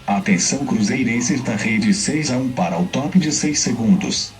Atenção cruzeirenses da rede 6-1 para o top de 6 segundos.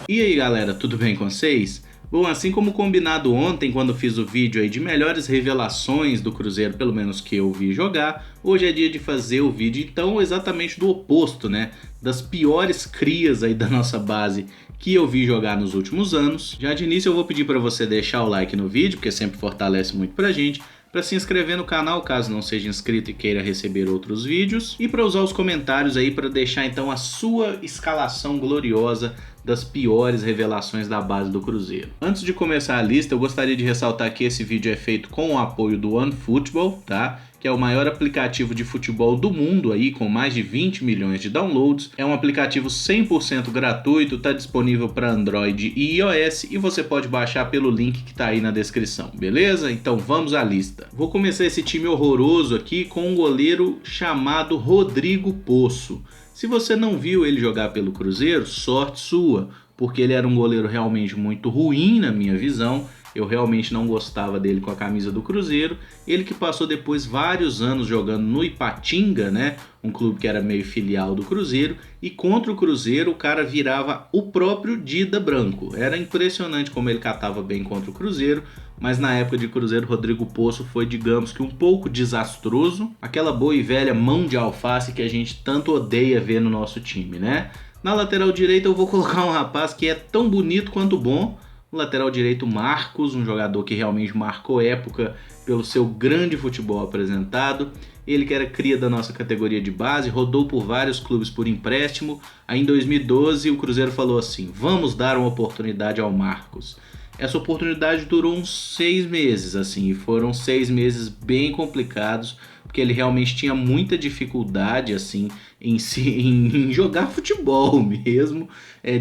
E aí galera, tudo bem com vocês? Bom, assim como combinado ontem quando fiz o vídeo aí de melhores revelações do Cruzeiro, pelo menos que eu vi jogar, hoje é dia de fazer o vídeo então exatamente do oposto, né? Das piores crias aí da nossa base que eu vi jogar nos últimos anos. Já de início eu vou pedir para você deixar o like no vídeo, porque sempre fortalece muito pra gente, para se inscrever no canal caso não seja inscrito e queira receber outros vídeos, e para usar os comentários aí para deixar então a sua escalação gloriosa das piores revelações da base do Cruzeiro. Antes de começar a lista, eu gostaria de ressaltar que esse vídeo é feito com o apoio do OneFootball, tá? Que é o maior aplicativo de futebol do mundo aí, com mais de 20 milhões de downloads. É um aplicativo 100% gratuito, tá disponível para Android e iOS e você pode baixar pelo link que tá aí na descrição, beleza? Então vamos à lista. Vou começar esse time horroroso aqui com um goleiro chamado Rodrigo Poço. Se você não viu ele jogar pelo Cruzeiro, sorte sua, porque ele era um goleiro realmente muito ruim na minha visão. Eu realmente não gostava dele com a camisa do Cruzeiro. Ele que passou depois vários anos jogando no Ipatinga, né? Um clube que era meio filial do Cruzeiro. E contra o Cruzeiro o cara virava o próprio Dida Branco. Era impressionante como ele catava bem contra o Cruzeiro. Mas na época de Cruzeiro, Rodrigo Poço foi, digamos que, um pouco desastroso. Aquela boa e velha mão de alface que a gente tanto odeia ver no nosso time, né? Na lateral direita eu vou colocar um rapaz que é tão bonito quanto bom. O lateral direito Marcos, um jogador que realmente marcou época pelo seu grande futebol apresentado. Ele que era cria da nossa categoria de base, rodou por vários clubes por empréstimo. Aí em 2012 o Cruzeiro falou assim, vamos dar uma oportunidade ao Marcos. Essa oportunidade durou uns 6 meses, assim, e foram 6 meses bem complicados, porque ele realmente tinha muita dificuldade, assim, em jogar futebol mesmo.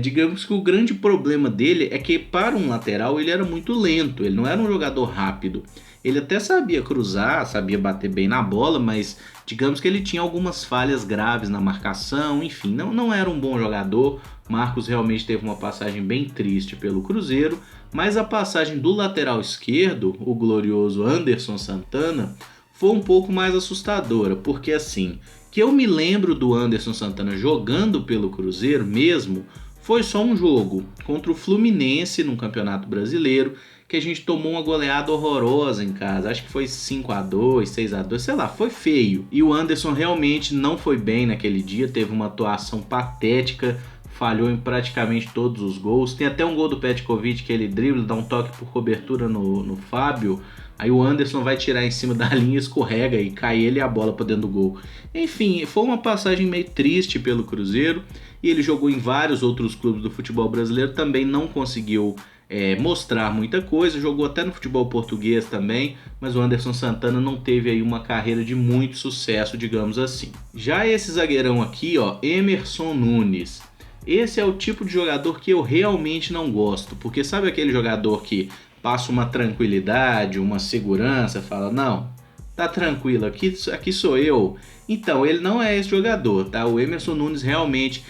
Digamos que o grande problema dele é que para um lateral ele era muito lento, ele não era um jogador rápido. Ele até sabia cruzar, sabia bater bem na bola, mas digamos que ele tinha algumas falhas graves na marcação, enfim, não era um bom jogador. Marcos realmente teve uma passagem bem triste pelo Cruzeiro, mas a passagem do lateral esquerdo, o glorioso Anderson Santana, foi um pouco mais assustadora, porque assim, que eu me lembro do Anderson Santana jogando pelo Cruzeiro mesmo, foi só um jogo contra o Fluminense no Campeonato Brasileiro, que a gente tomou uma goleada horrorosa em casa, acho que foi 5-2, 6-2, sei lá, foi feio. E o Anderson realmente não foi bem naquele dia, teve uma atuação patética, falhou em praticamente todos os gols. Tem até um gol do Petkovic que ele dribla, dá um toque por cobertura no Fábio, aí o Anderson vai tirar em cima da linha, escorrega e cai ele e a bola para dentro do gol. Enfim, foi uma passagem meio triste pelo Cruzeiro, e ele jogou em vários outros clubes do futebol brasileiro, também não conseguiu mostrar muita coisa, jogou até no futebol português também, mas o Anderson Santana não teve aí uma carreira de muito sucesso, digamos assim. Já esse zagueirão aqui, ó, Emerson Nunes, esse é o tipo de jogador que eu realmente não gosto, porque sabe aquele jogador que passa uma tranquilidade, uma segurança, fala, não, tá tranquilo, aqui sou eu. Então, ele não é esse jogador, tá? O Emerson Nunes realmente,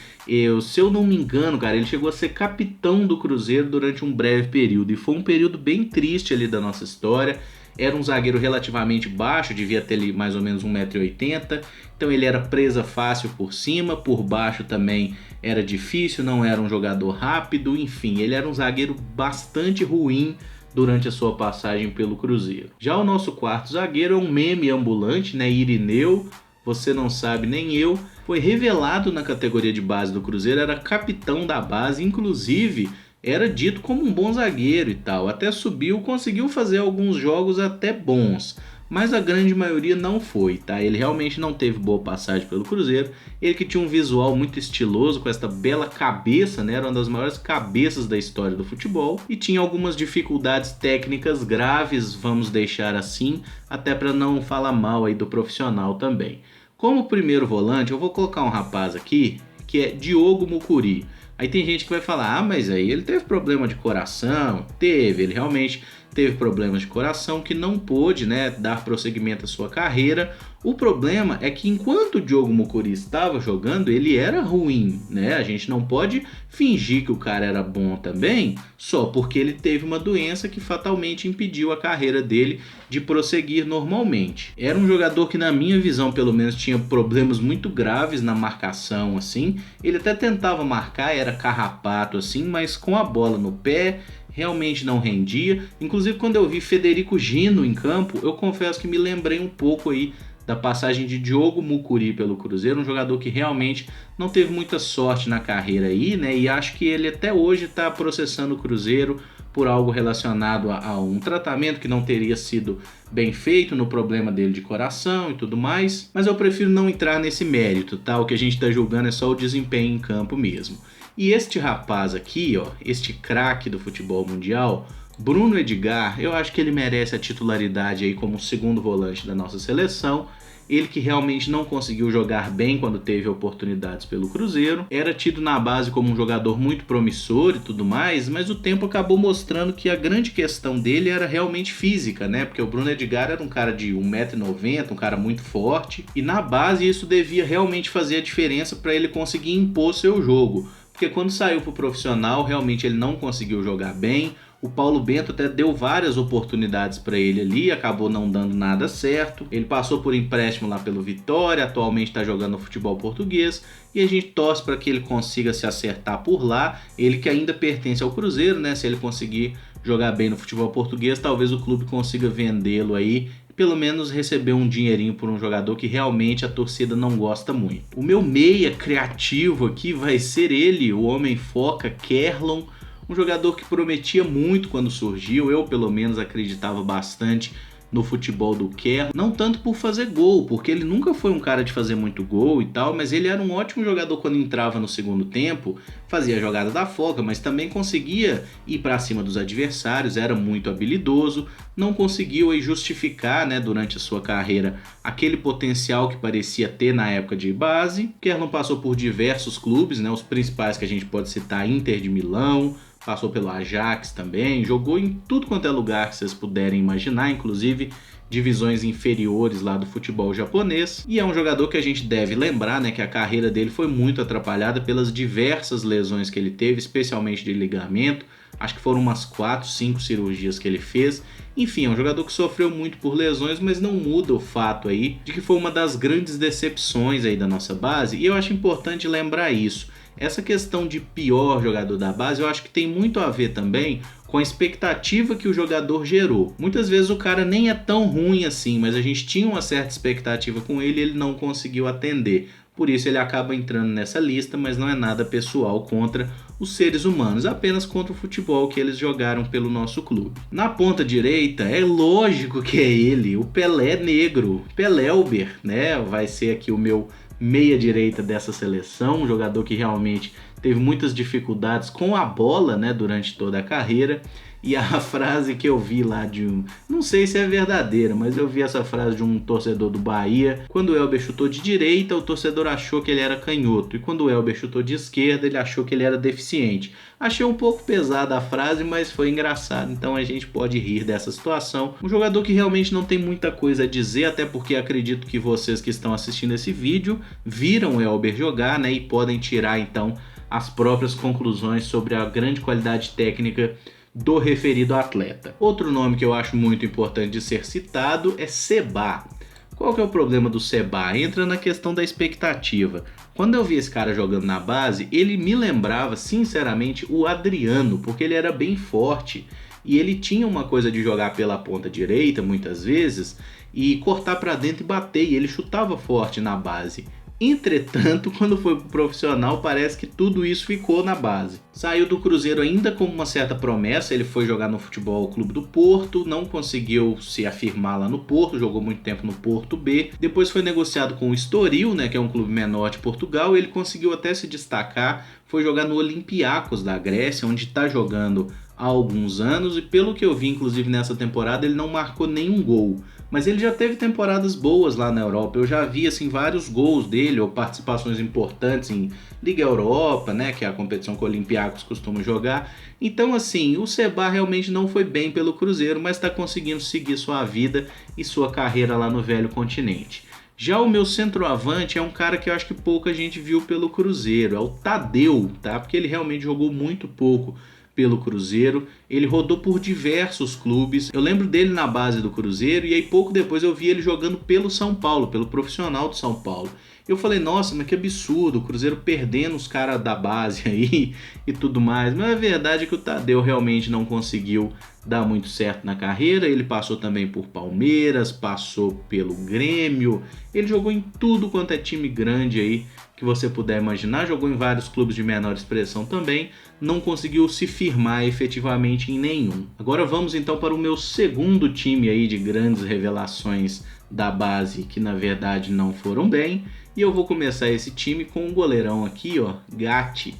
se eu não me engano, cara, ele chegou a ser capitão do Cruzeiro durante um breve período, e foi um período bem triste ali da nossa história. Era um zagueiro relativamente baixo, devia ter ali mais ou menos 1,80 m, então ele era presa fácil por cima, por baixo também era difícil, não era um jogador rápido, enfim, ele era um zagueiro bastante ruim durante a sua passagem pelo Cruzeiro. Já o nosso quarto zagueiro é um meme ambulante, né, Irineu, você não sabe nem eu, foi revelado na categoria de base do Cruzeiro, era capitão da base, inclusive era dito como um bom zagueiro e tal, até subiu, conseguiu fazer alguns jogos até bons, mas a grande maioria não foi, tá? Ele realmente não teve boa passagem pelo Cruzeiro, ele que tinha um visual muito estiloso, com esta bela cabeça, né? Era uma das maiores cabeças da história do futebol, e tinha algumas dificuldades técnicas graves, vamos deixar assim, até para não falar mal aí do profissional também. Como primeiro volante, eu vou colocar um rapaz aqui, que é Diogo Mucuri. Aí tem gente que vai falar, mas aí ele teve problema de coração, ele realmente teve problemas de coração, que não pôde, né, dar prosseguimento à sua carreira. O problema é que enquanto o Diogo Mukuri estava jogando, ele era ruim, né? A gente não pode fingir que o cara era bom também, só porque ele teve uma doença que fatalmente impediu a carreira dele de prosseguir normalmente. Era um jogador que, na minha visão, pelo menos, tinha problemas muito graves na marcação, assim. Ele até tentava marcar, era carrapato, assim, mas com a bola no pé realmente não rendia. Inclusive, quando eu vi Federico Gino em campo, eu confesso que me lembrei um pouco aí da passagem de Diogo Mukuri pelo Cruzeiro, um jogador que realmente não teve muita sorte na carreira aí, né? E acho que ele até hoje está processando o Cruzeiro por algo relacionado a um tratamento que não teria sido bem feito no problema dele de coração e tudo mais. Mas eu prefiro não entrar nesse mérito, tá? O que a gente está julgando é só o desempenho em campo mesmo. E este rapaz aqui, ó, este craque do futebol mundial, Bruno Edgar, eu acho que ele merece a titularidade aí como segundo volante da nossa seleção. Ele que realmente não conseguiu jogar bem quando teve oportunidades pelo Cruzeiro. Era tido na base como um jogador muito promissor e tudo mais, mas o tempo acabou mostrando que a grande questão dele era realmente física, né? Porque o Bruno Edgar era um cara de 1,90 m, um cara muito forte. E na base isso devia realmente fazer a diferença para ele conseguir impor seu jogo. Porque quando saiu pro profissional, realmente ele não conseguiu jogar bem. O Paulo Bento até deu várias oportunidades para ele ali, acabou não dando nada certo. Ele passou por empréstimo lá pelo Vitória, atualmente está jogando no futebol português. E a gente torce para que ele consiga se acertar por lá. Ele que ainda pertence ao Cruzeiro, né? Se ele conseguir jogar bem no futebol português, talvez o clube consiga vendê-lo aí, pelo menos receber um dinheirinho por um jogador que realmente a torcida não gosta muito. O meu meia criativo aqui vai ser ele, o homem foca, Kerlon, um jogador que prometia muito quando surgiu. Eu pelo menos acreditava bastante no futebol do Kerlon, não tanto por fazer gol, porque ele nunca foi um cara de fazer muito gol e tal, mas ele era um ótimo jogador quando entrava no segundo tempo, fazia a jogada da folga, mas também conseguia ir para cima dos adversários, era muito habilidoso, não conseguiu aí justificar, né, durante a sua carreira aquele potencial que parecia ter na época de base. Kerlon passou por diversos clubes, né, os principais que a gente pode citar: Inter de Milão, passou pelo Ajax também, jogou em tudo quanto é lugar que vocês puderem imaginar, inclusive divisões inferiores lá do futebol japonês. E é um jogador que a gente deve lembrar, né, que a carreira dele foi muito atrapalhada pelas diversas lesões que ele teve, especialmente de ligamento. Acho que foram umas 4, 5 cirurgias que ele fez. Enfim, é um jogador que sofreu muito por lesões, mas não muda o fato aí de que foi uma das grandes decepções aí da nossa base. E eu acho importante lembrar isso. Essa questão de pior jogador da base, eu acho que tem muito a ver também com a expectativa que o jogador gerou. Muitas vezes o cara nem é tão ruim assim, mas a gente tinha uma certa expectativa com ele e ele não conseguiu atender. Por isso ele acaba entrando nessa lista, mas não é nada pessoal contra os seres humanos, apenas contra o futebol que eles jogaram pelo nosso clube. Na ponta direita, é lógico que é ele, o Pelé negro, Pelelber, né? Vai ser aqui o meu meia direita dessa seleção, um jogador que realmente teve muitas dificuldades com a bola, né, durante toda a carreira. E a frase que eu vi lá de um... não sei se é verdadeira, mas eu vi essa frase de um torcedor do Bahia. Quando o Elber chutou de direita, o torcedor achou que ele era canhoto. E quando o Elber chutou de esquerda, ele achou que ele era deficiente. Achei um pouco pesada a frase, mas foi engraçado. Então a gente pode rir dessa situação. Um jogador que realmente não tem muita coisa a dizer, até porque acredito que vocês que estão assistindo esse vídeo viram o Elber jogar, né? E podem tirar então as próprias conclusões sobre a grande qualidade técnica do referido atleta. Outro nome que eu acho muito importante de ser citado é Seba. Qual que é o problema do Seba? Entra na questão da expectativa. Quando eu vi esse cara jogando na base, ele me lembrava sinceramente o Adriano, porque ele era bem forte e ele tinha uma coisa de jogar pela ponta direita muitas vezes e cortar para dentro e bater, e ele chutava forte na base. Entretanto, quando foi pro profissional, parece que tudo isso ficou na base. Saiu do Cruzeiro ainda com uma certa promessa, ele foi jogar no Futebol Clube do Porto, não conseguiu se afirmar lá no Porto, jogou muito tempo no Porto B, depois foi negociado com o Estoril, né, que é um clube menor de Portugal, ele conseguiu até se destacar, foi jogar no Olympiacos da Grécia, onde está jogando há alguns anos, e pelo que eu vi, inclusive nessa temporada, ele não marcou nenhum gol. Mas ele já teve temporadas boas lá na Europa. Eu já vi assim vários gols dele ou participações importantes em Liga Europa, né, que é a competição que o Olympiacos costuma jogar. Então assim, o Seba realmente não foi bem pelo Cruzeiro, mas está conseguindo seguir sua vida e sua carreira lá no velho continente. Já o meu centroavante é um cara que eu acho que pouca gente viu pelo Cruzeiro, é o Tadeu, tá? Porque ele realmente jogou muito pouco pelo Cruzeiro, ele rodou por diversos clubes. Eu lembro dele na base do Cruzeiro e aí pouco depois eu vi ele jogando pelo São Paulo, pelo profissional do São Paulo. Eu falei, nossa, mas que absurdo, o Cruzeiro perdendo os caras da base aí e tudo mais. Mas a verdade é que o Tadeu realmente não conseguiu dar muito certo na carreira. Ele passou também por Palmeiras, passou pelo Grêmio, ele jogou em tudo quanto é time grande aí que você puder imaginar, jogou em vários clubes de menor expressão também, não conseguiu se firmar efetivamente em nenhum. Agora vamos então para o meu segundo time aí de grandes revelações da base que na verdade não foram bem, e eu vou começar esse time com um goleirão aqui, ó, Gatti.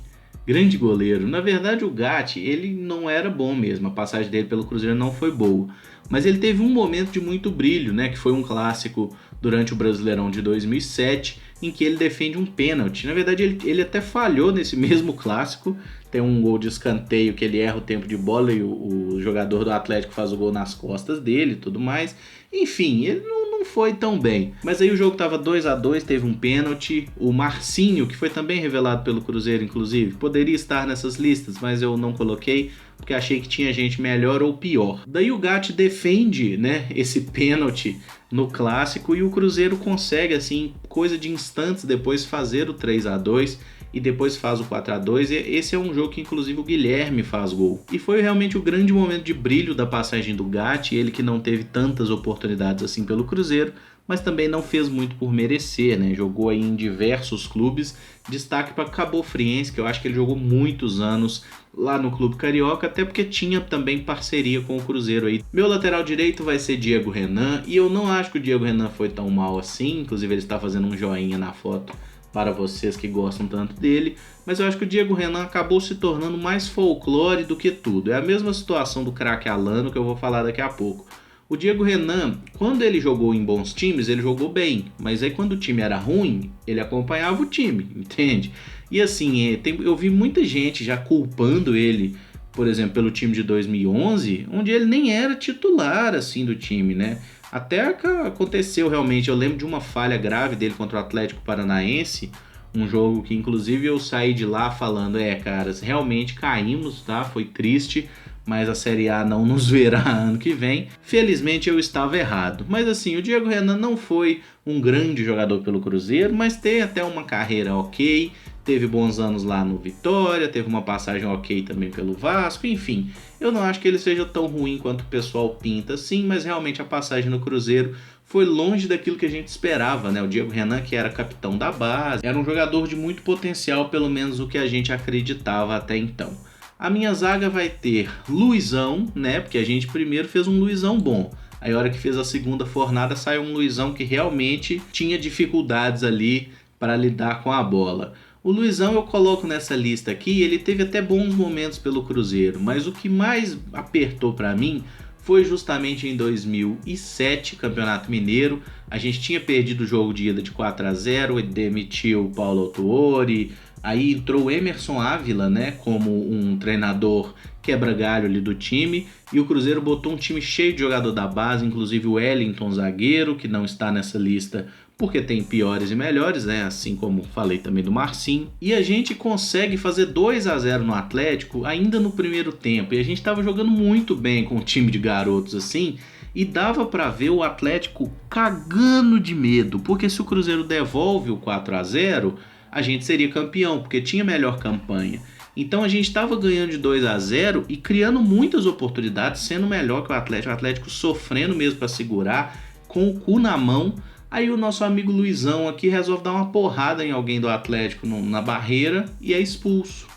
Grande goleiro. Na verdade o Gatti, ele não era bom mesmo, a passagem dele pelo Cruzeiro não foi boa, mas ele teve um momento de muito brilho, né, que foi um clássico durante o Brasileirão de 2007, em que ele defende um pênalti. Na verdade ele até falhou nesse mesmo clássico, tem um gol de escanteio que ele erra o tempo de bola e o jogador do Atlético faz o gol nas costas dele e tudo mais. Enfim, ele não foi tão bem. Mas aí o jogo estava 2-2, teve um pênalti. O Marcinho, que foi também revelado pelo Cruzeiro, inclusive, poderia estar nessas listas, mas eu não coloquei porque achei que tinha gente melhor ou pior. Daí o Gatti defende, né, esse pênalti no clássico e o Cruzeiro consegue, assim, coisa de instantes depois fazer o 3-2 e depois faz o 4-2. E esse é um jogo que inclusive o Guilherme faz gol. E foi realmente o grande momento de brilho da passagem do Gatti, ele que não teve tantas oportunidades assim pelo Cruzeiro, mas também não fez muito por merecer, né? Jogou aí em diversos clubes, destaque para Cabo Friense, que eu acho que ele jogou muitos anos lá no Clube Carioca, até porque tinha também parceria com o Cruzeiro aí. Meu lateral direito vai ser Diego Renan, e eu não acho que o Diego Renan foi tão mal assim, inclusive ele está fazendo um joinha na foto para vocês que gostam tanto dele, mas eu acho que o Diego Renan acabou se tornando mais folclore do que tudo. É a mesma situação do craque Alano, que eu vou falar daqui a pouco. O Diego Renan, quando ele jogou em bons times, ele jogou bem, mas aí quando o time era ruim, ele acompanhava o time, entende? E assim, eu vi muita gente já culpando ele, por exemplo, pelo time de 2011, onde ele nem era titular assim do time, né? Até que aconteceu realmente, eu lembro de uma falha grave dele contra o Atlético Paranaense, um jogo que inclusive eu saí de lá falando, caras, realmente caímos, tá? Foi triste, mas a Série A não nos verá ano que vem. Felizmente eu estava errado. Mas assim, o Diego Renan não foi um grande jogador pelo Cruzeiro, mas tem até uma carreira ok, teve bons anos lá no Vitória, teve uma passagem ok também pelo Vasco, enfim. Eu não acho que ele seja tão ruim quanto o pessoal pinta assim, mas realmente a passagem no Cruzeiro foi longe daquilo que a gente esperava, né? O Diego Renan, que era capitão da base, era um jogador de muito potencial, pelo menos o que a gente acreditava até então. A minha zaga vai ter Luizão, né? Porque a gente primeiro fez um Luizão bom. Aí a hora que fez a segunda fornada saiu um Luizão que realmente tinha dificuldades ali para lidar com a bola. O Luizão eu coloco nessa lista aqui, ele teve até bons momentos pelo Cruzeiro, mas o que mais apertou para mim foi justamente em 2007, Campeonato Mineiro. A gente tinha perdido o jogo de ida de 4-0, ele demitiu o Paulo Autuori, aí entrou o Emerson Ávila, né, como um treinador quebra-galho ali do time, e o Cruzeiro botou um time cheio de jogador da base, inclusive o Wellington, zagueiro, que não está nessa lista porque tem piores e melhores, né? Assim como falei também do Marcinho. E a gente consegue fazer 2-0 no Atlético ainda no primeiro tempo. E a gente estava jogando muito bem com o time de garotos assim. E dava para ver o Atlético cagando de medo. Porque se o Cruzeiro devolve o 4-0, a gente seria campeão, porque tinha melhor campanha. Então a gente estava ganhando de 2-0 e criando muitas oportunidades, sendo melhor que o Atlético sofrendo mesmo para segurar, com o cu na mão. Aí o nosso amigo Luizão aqui resolve dar uma porrada em alguém do Atlético na barreira e é expulso.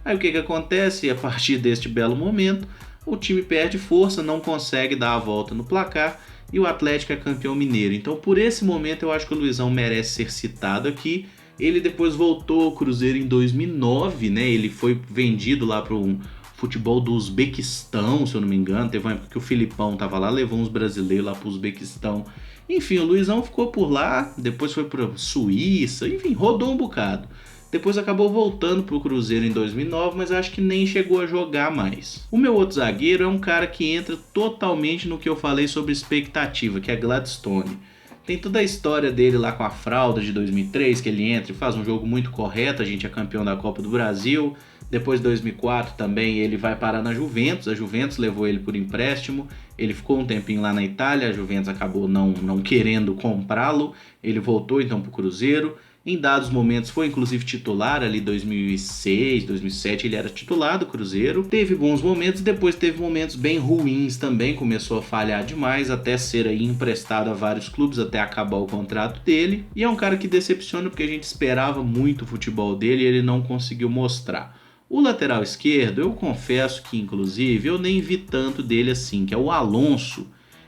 Aí o que acontece? A partir deste belo momento, o time perde força, não consegue dar a volta no placar e o Atlético é campeão mineiro. Então por esse momento eu acho que o Luizão merece ser citado aqui. Ele depois voltou ao Cruzeiro em 2009, né? Ele foi vendido lá para um futebol do Uzbequistão, se eu não me engano. Teve uma época que o Filipão tava lá, levou uns brasileiros lá pro Uzbequistão. Enfim, o Luizão ficou por lá, depois foi pra Suíça, enfim, rodou um bocado. Depois acabou voltando pro Cruzeiro em 2009, mas acho que nem chegou a jogar mais. O meu outro zagueiro é um cara que entra totalmente no que eu falei sobre expectativa, que é Gladstone. Tem toda a história dele lá com a fralda de 2003, que ele entra e faz um jogo muito correto, a gente é campeão da Copa do Brasil. Depois de 2004 também ele vai parar na Juventus, a Juventus levou ele por empréstimo, ele ficou um tempinho lá na Itália, a Juventus acabou não querendo comprá-lo, ele voltou então para o Cruzeiro. Em dados momentos foi inclusive titular, ali 2006, 2007 ele era titular do Cruzeiro. Teve bons momentos, depois teve momentos bem ruins também, começou a falhar demais, até ser aí emprestado a vários clubes, até acabar o contrato dele. E é um cara que decepciona porque a gente esperava muito o futebol dele e ele não conseguiu mostrar. O lateral esquerdo, eu confesso que inclusive eu nem vi tanto dele assim, que é o Alonso.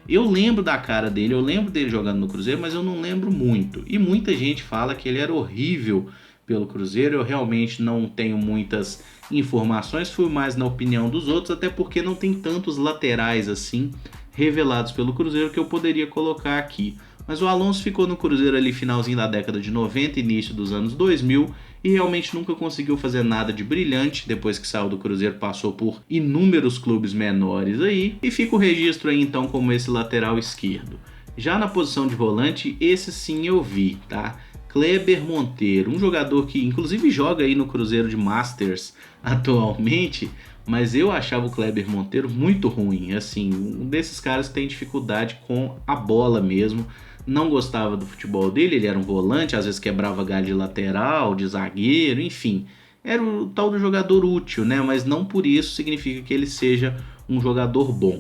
Eu lembro da cara dele, eu lembro dele jogando no Cruzeiro, mas eu não lembro muito. E muita gente fala que ele era horrível pelo Cruzeiro, eu realmente não tenho muitas informações, fui mais na opinião dos outros, até porque não tem tantos laterais assim revelados pelo Cruzeiro que eu poderia colocar aqui. Mas o Alonso ficou no Cruzeiro ali finalzinho da década de 90, início dos anos 2000 e realmente nunca conseguiu fazer nada de brilhante. Depois que saiu do Cruzeiro passou por inúmeros clubes menores aí e fica o registro aí então como esse lateral esquerdo. Já na posição de volante, esse sim eu vi, tá? Kleber Monteiro, um jogador que inclusive joga aí no Cruzeiro de Masters atualmente, mas eu achava o Kleber Monteiro muito ruim, assim, um desses caras que tem dificuldade com a bola mesmo. Não gostava do futebol dele, ele era um volante, às vezes quebrava galho de lateral, de zagueiro, enfim. Era o tal do jogador útil, né? Mas não por isso significa que ele seja um jogador bom.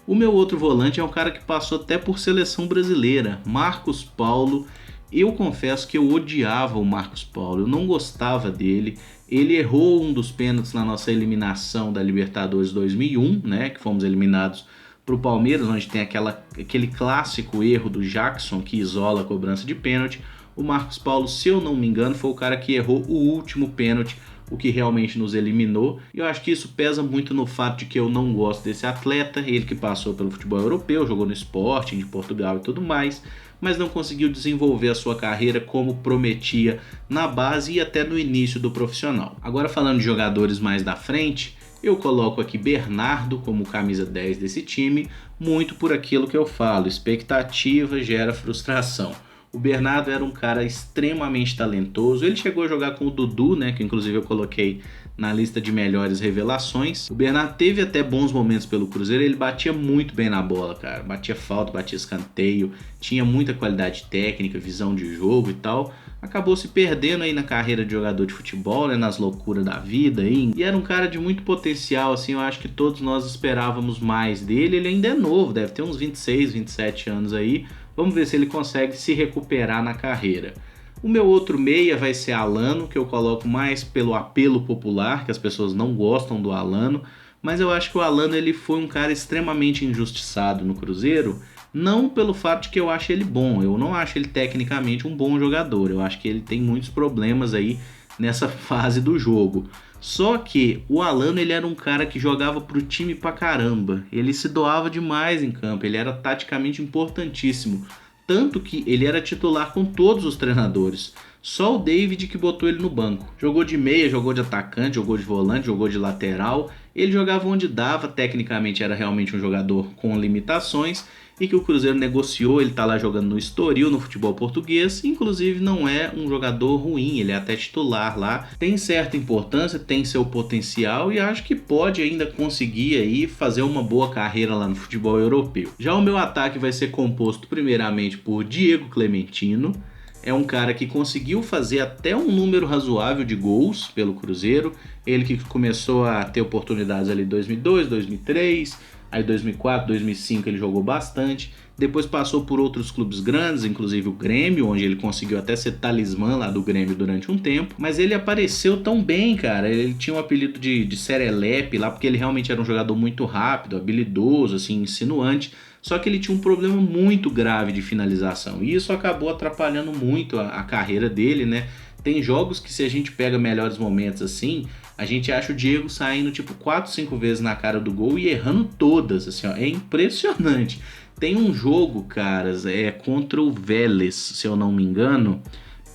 O meu outro volante é um cara que passou até por seleção brasileira, Marcos Paulo. Eu confesso que eu odiava o Marcos Paulo, eu não gostava dele. Ele errou um dos pênaltis na nossa eliminação da Libertadores 2001, né? Que fomos eliminados para o Palmeiras, onde tem aquele clássico erro do Jackson que isola a cobrança de pênalti. O Marcos Paulo, se eu não me engano, foi o cara que errou o último pênalti, o que realmente nos eliminou. E eu acho que isso pesa muito no fato de que eu não gosto desse atleta, ele que passou pelo futebol europeu, jogou no Sporting de Portugal e tudo mais, mas não conseguiu desenvolver a sua carreira como prometia na base e até no início do profissional. Agora falando de jogadores mais da frente, eu coloco aqui Bernardo como camisa 10 desse time, muito por aquilo que eu falo, expectativa gera frustração. O Bernardo era um cara extremamente talentoso, ele chegou a jogar com o Dudu, né, que inclusive eu coloquei na lista de melhores revelações. O Bernardo teve até bons momentos pelo Cruzeiro, ele batia muito bem na bola, cara, batia falta, batia escanteio, tinha muita qualidade técnica, visão de jogo e tal. Acabou se perdendo aí na carreira de jogador de futebol, né, nas loucuras da vida aí. E era um cara de muito potencial, assim, eu acho que todos nós esperávamos mais dele. Ele ainda é novo, deve ter uns 26, 27 anos aí. Vamos ver se ele consegue se recuperar na carreira. O meu outro meia vai ser Alano, que eu coloco mais pelo apelo popular, que as pessoas não gostam do Alano, mas eu acho que o Alano ele foi um cara extremamente injustiçado no Cruzeiro, não pelo fato de que eu acho ele bom, eu não acho ele tecnicamente um bom jogador, eu acho que ele tem muitos problemas aí nessa fase do jogo. Só que o Alano ele era um cara que jogava pro time pra caramba, ele se doava demais em campo, ele era taticamente importantíssimo, tanto que ele era titular com todos os treinadores. Só o David que botou ele no banco. Jogou de meia, jogou de atacante, jogou de volante, jogou de lateral. Ele jogava onde dava, tecnicamente era realmente um jogador com limitações e que o Cruzeiro negociou, ele tá lá jogando no Estoril, no futebol português, inclusive não é um jogador ruim, ele é até titular lá, tem certa importância, tem seu potencial e acho que pode ainda conseguir aí fazer uma boa carreira lá no futebol europeu. Já o meu ataque vai ser composto primeiramente por Diego Clementino, é um cara que conseguiu fazer até um número razoável de gols pelo Cruzeiro, ele que começou a ter oportunidades ali em 2002, 2003, aí 2004, 2005 ele jogou bastante, depois passou por outros clubes grandes, inclusive o Grêmio, onde ele conseguiu até ser talismã lá do Grêmio durante um tempo, mas ele apareceu tão bem, cara, ele tinha um apelido de Serelepe lá, porque ele realmente era um jogador muito rápido, habilidoso, assim, insinuante, só que ele tinha um problema muito grave de finalização, e isso acabou atrapalhando muito a carreira dele, né? Tem jogos que se a gente pega melhores momentos assim, a gente acha o Diego saindo tipo 4, 5 vezes na cara do gol e errando todas, assim, ó, é impressionante. Tem um jogo, caras, contra o Vélez, se eu não me engano,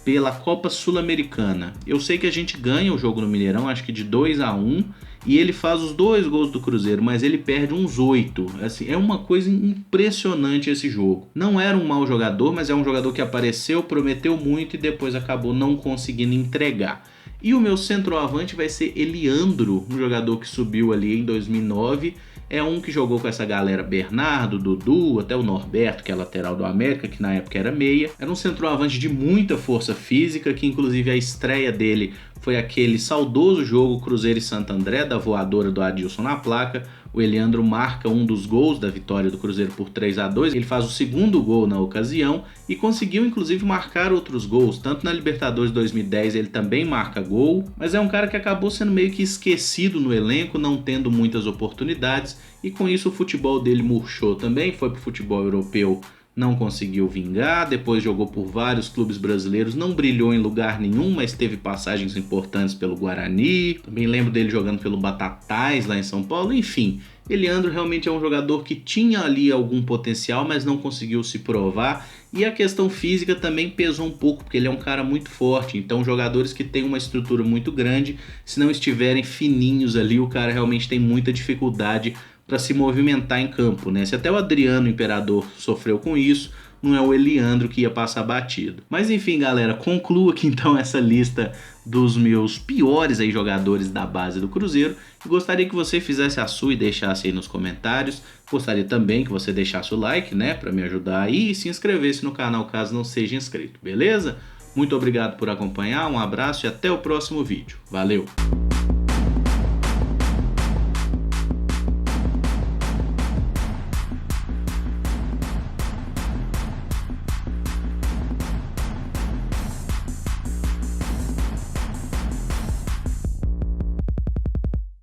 pela Copa Sul-Americana. Eu sei que a gente ganha o jogo no Mineirão, acho que de 2-1, e ele faz os 2 gols do Cruzeiro, mas ele perde uns 8. Assim, é uma coisa impressionante esse jogo. Não era um mau jogador, mas é um jogador que apareceu, prometeu muito e depois acabou não conseguindo entregar. E o meu centroavante vai ser Eliandro, um jogador que subiu ali em 2009. É um que jogou com essa galera Bernardo, Dudu, até o Norberto, que é lateral do América, que na época era meia. Era um centroavante de muita força física, que inclusive a estreia dele foi aquele saudoso jogo Cruzeiro e Santo André, da voadora do Adilson na placa. O Eliandro marca um dos gols da vitória do Cruzeiro por 3-2. Ele faz o segundo gol na ocasião e conseguiu inclusive marcar outros gols. Tanto na Libertadores 2010 ele também marca gol, mas é um cara que acabou sendo meio que esquecido no elenco, não tendo muitas oportunidades, e com isso o futebol dele murchou também, foi pro futebol europeu, não conseguiu vingar, depois jogou por vários clubes brasileiros, não brilhou em lugar nenhum, mas teve passagens importantes pelo Guarani, também lembro dele jogando pelo Batatais lá em São Paulo, enfim. Eliandro realmente é um jogador que tinha ali algum potencial, mas não conseguiu se provar, e a questão física também pesou um pouco, porque ele é um cara muito forte, então jogadores que têm uma estrutura muito grande, se não estiverem fininhos ali, o cara realmente tem muita dificuldade para se movimentar em campo, né? Se até o Adriano Imperador sofreu com isso, não é o Eliandro que ia passar batido. Mas enfim, galera, concluo aqui então essa lista dos meus piores aí jogadores da base do Cruzeiro. Gostaria que você fizesse a sua e deixasse aí nos comentários. Gostaria também que você deixasse o like, né, para me ajudar aí, e se inscrevesse no canal caso não seja inscrito, beleza? Muito obrigado por acompanhar, um abraço e até o próximo vídeo. Valeu!